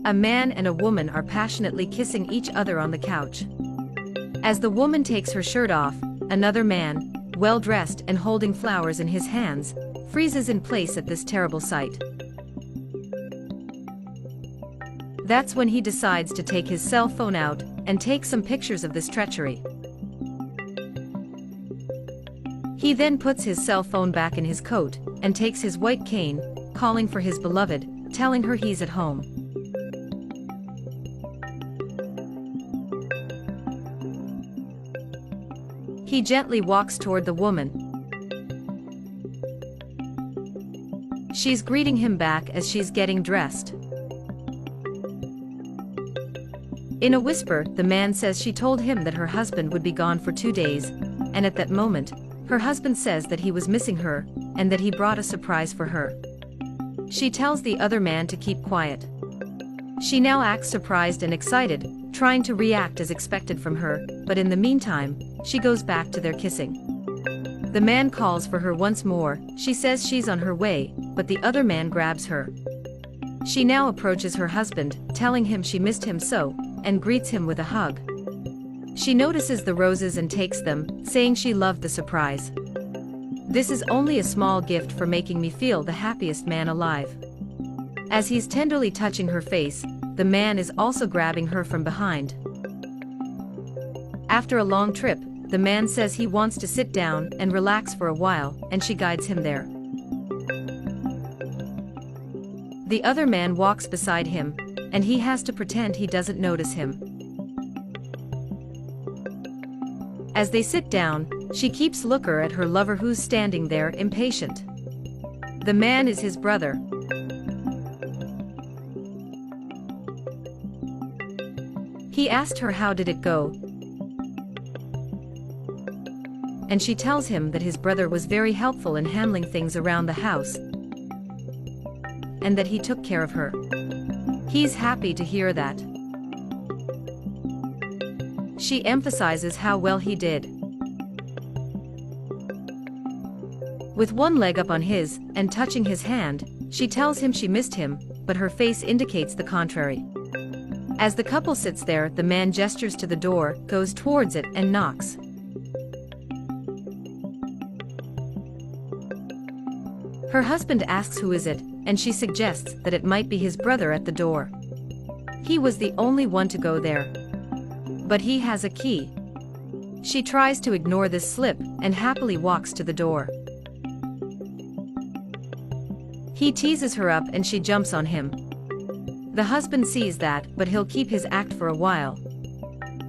A man and a woman are passionately kissing each other on the couch. As the woman takes her shirt off, another man, well-dressed and holding flowers in his hands, freezes in place at this terrible sight. That's when he decides to take his cell phone out and take some pictures of this treachery. He then puts his cell phone back in his coat and takes his white cane, calling for his beloved, telling her he's at home. He gently walks toward the woman. She's greeting him back as she's getting dressed. In a whisper, the man says she told him that her husband would be gone for 2 days, and at that moment, her husband says that he was missing her, and that he brought a surprise for her. She tells the other man to keep quiet. She now acts surprised and excited, trying to react as expected from her, but in the meantime, she goes back to their kissing. The man calls for her once more. She says she's on her way, but the other man grabs her. She now approaches her husband, telling him she missed him so, and greets him with a hug. She notices the roses and takes them, saying she loved the surprise. This is only a small gift for making me feel the happiest man alive. As he's tenderly touching her face, the man is also grabbing her from behind. After a long trip, the man says he wants to sit down and relax for a while, and she guides him there. The other man walks beside him, and he has to pretend he doesn't notice him. As they sit down, she keeps looking at her lover who's standing there impatient. The man is his brother. He asked her how did it go, and she tells him that his brother was very helpful in handling things around the house, and that he took care of her. He's happy to hear that. She emphasizes how well he did. With one leg up on his, and touching his hand, she tells him she missed him, but her face indicates the contrary. As the couple sits there, the man gestures to the door, goes towards it and knocks. Her husband asks who is it, and she suggests that it might be his brother at the door. He was the only one to go there. But he has a key. She tries to ignore this slip, and happily walks to the door. He teases her up and she jumps on him. The husband sees that, but he'll keep his act for a while.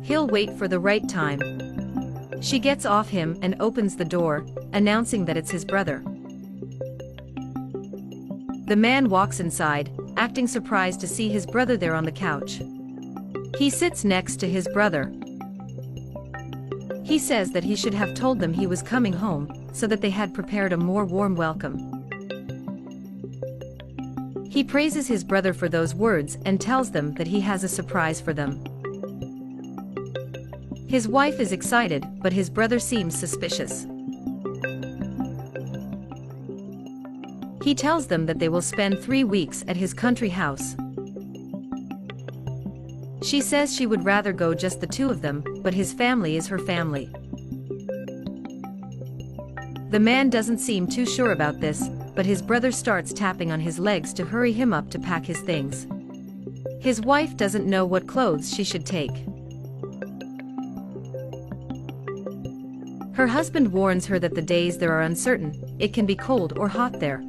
He'll wait for the right time. She gets off him and opens the door, announcing that it's his brother. The man walks inside, acting surprised to see his brother there on the couch. He sits next to his brother. He says that he should have told them he was coming home, so that they had prepared a more warm welcome. He praises his brother for those words and tells them that he has a surprise for them. His wife is excited, but his brother seems suspicious. He tells them that they will spend 3 weeks at his country house. She says she would rather go just the two of them, but his family is her family. The man doesn't seem too sure about this, but his brother starts tapping on his legs to hurry him up to pack his things. His wife doesn't know what clothes she should take. Her husband warns her that the days there are uncertain, it can be cold or hot there.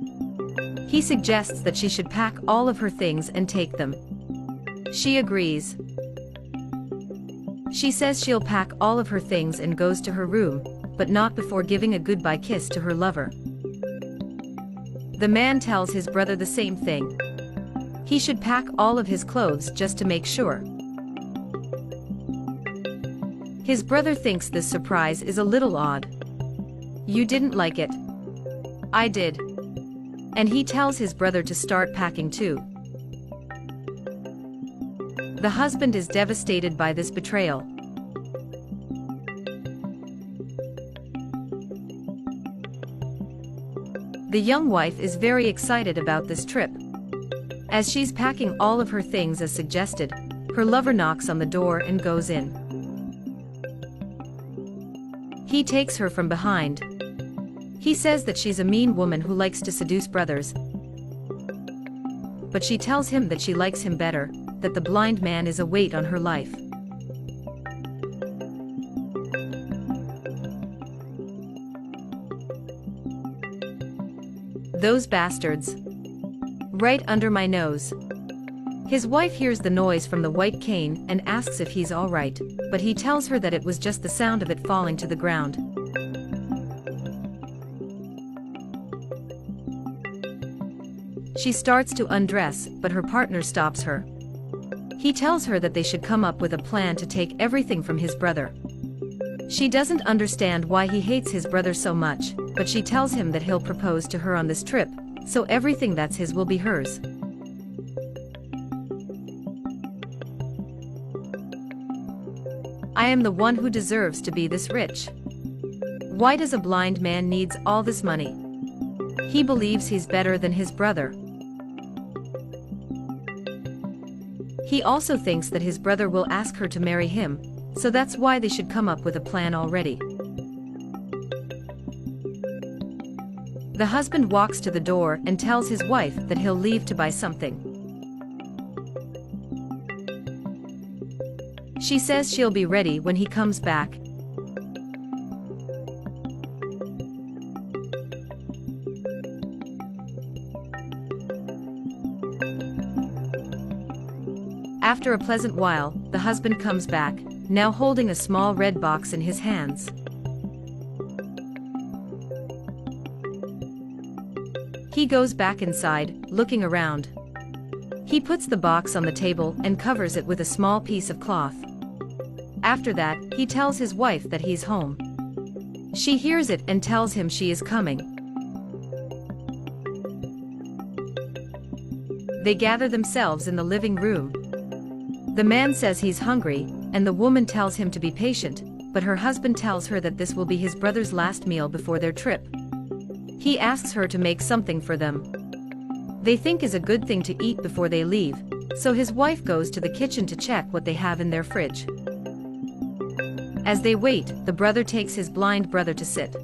He suggests that she should pack all of her things and take them. She agrees. She says she'll pack all of her things and goes to her room, but not before giving a goodbye kiss to her lover. The man tells his brother the same thing. He should pack all of his clothes just to make sure. His brother thinks this surprise is a little odd. You didn't like it? I did. And he tells his brother to start packing too. The husband is devastated by this betrayal. The young wife is very excited about this trip. As she's packing all of her things as suggested, her lover knocks on the door and goes in. He takes her from behind. He says that she's a mean woman who likes to seduce brothers. But she tells him that she likes him better, that the blind man is a weight on her life. Those bastards. Right under my nose. His wife hears the noise from the white cane and asks if he's all right, but he tells her that it was just the sound of it falling to the ground. She starts to undress, but her partner stops her. He tells her that they should come up with a plan to take everything from his brother. She doesn't understand why he hates his brother so much, but she tells him that he'll propose to her on this trip, so everything that's his will be hers. I am the one who deserves to be this rich. Why does a blind man needs all this money? He believes he's better than his brother. He also thinks that his brother will ask her to marry him, so that's why they should come up with a plan already. The husband walks to the door and tells his wife that he'll leave to buy something. She says she'll be ready when he comes back. After a pleasant while, the husband comes back, now holding a small red box in his hands. He goes back inside, looking around. He puts the box on the table and covers it with a small piece of cloth. After that, he tells his wife that he's home. She hears it and tells him she is coming. They gather themselves in the living room. The man says he's hungry, and the woman tells him to be patient, but her husband tells her that this will be his brother's last meal before their trip. He asks her to make something for them. They think is a good thing to eat before they leave, so his wife goes to the kitchen to check what they have in their fridge. As they wait, the brother takes his blind brother to sit.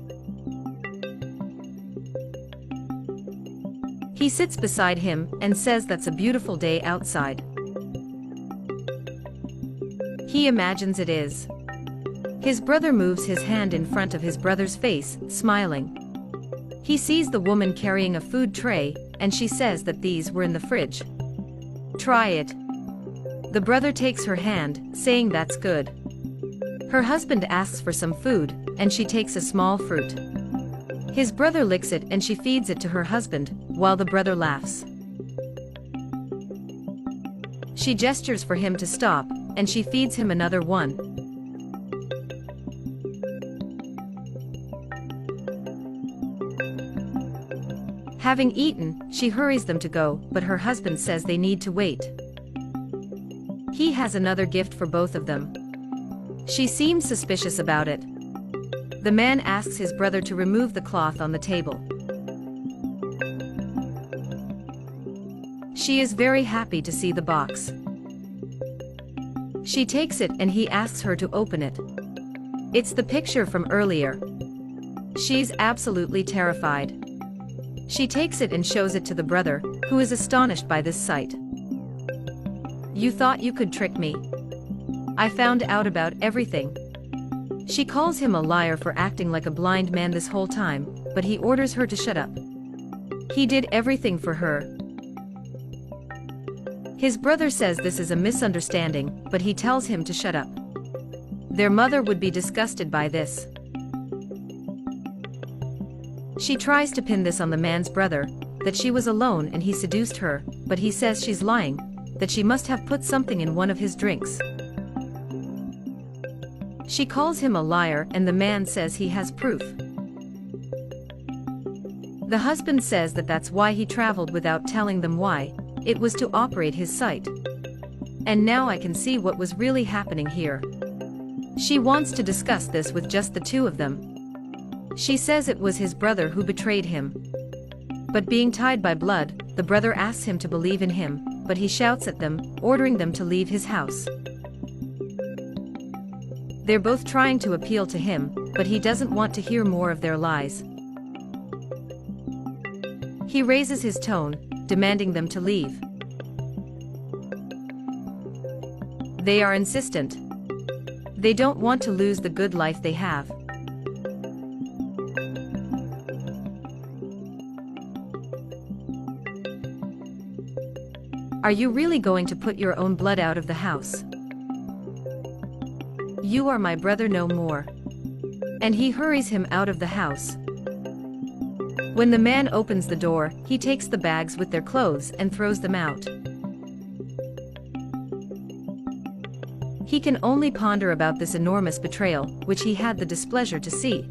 He sits beside him and says that's a beautiful day outside. He imagines it is. His brother moves his hand in front of his brother's face, smiling. He sees the woman carrying a food tray, and she says that these were in the fridge. Try it. The brother takes her hand, saying that's good. Her husband asks for some food, and she takes a small fruit. His brother licks it and she feeds it to her husband, while the brother laughs. She gestures for him to stop, and she feeds him another one. Having eaten, she hurries them to go, but her husband says they need to wait. He has another gift for both of them. She seems suspicious about it. The man asks his brother to remove the cloth on the table. She is very happy to see the box. She takes it and he asks her to open it. It's the picture from earlier. She's absolutely terrified. She takes it and shows it to the brother, who is astonished by this sight. You thought you could trick me. I found out about everything. She calls him a liar for acting like a blind man this whole time, but he orders her to shut up. He did everything for her. His brother says this is a misunderstanding, but he tells him to shut up. Their mother would be disgusted by this. She tries to pin this on the man's brother, that she was alone and he seduced her, but he says she's lying, that she must have put something in one of his drinks. She calls him a liar and the man says he has proof. The husband says that that's why he traveled without telling them why, it was to operate his sight. And now I can see what was really happening here. She wants to discuss this with just the two of them. She says it was his brother who betrayed him. But being tied by blood, the brother asks him to believe in him, but he shouts at them, ordering them to leave his house. They're both trying to appeal to him, but he doesn't want to hear more of their lies. He raises his tone, demanding them to leave. They are insistent. They don't want to lose the good life they have. Are you really going to put your own blood out of the house? You are my brother no more. And he hurries him out of the house. When the man opens the door, he takes the bags with their clothes and throws them out. He can only ponder about this enormous betrayal, which he had the displeasure to see.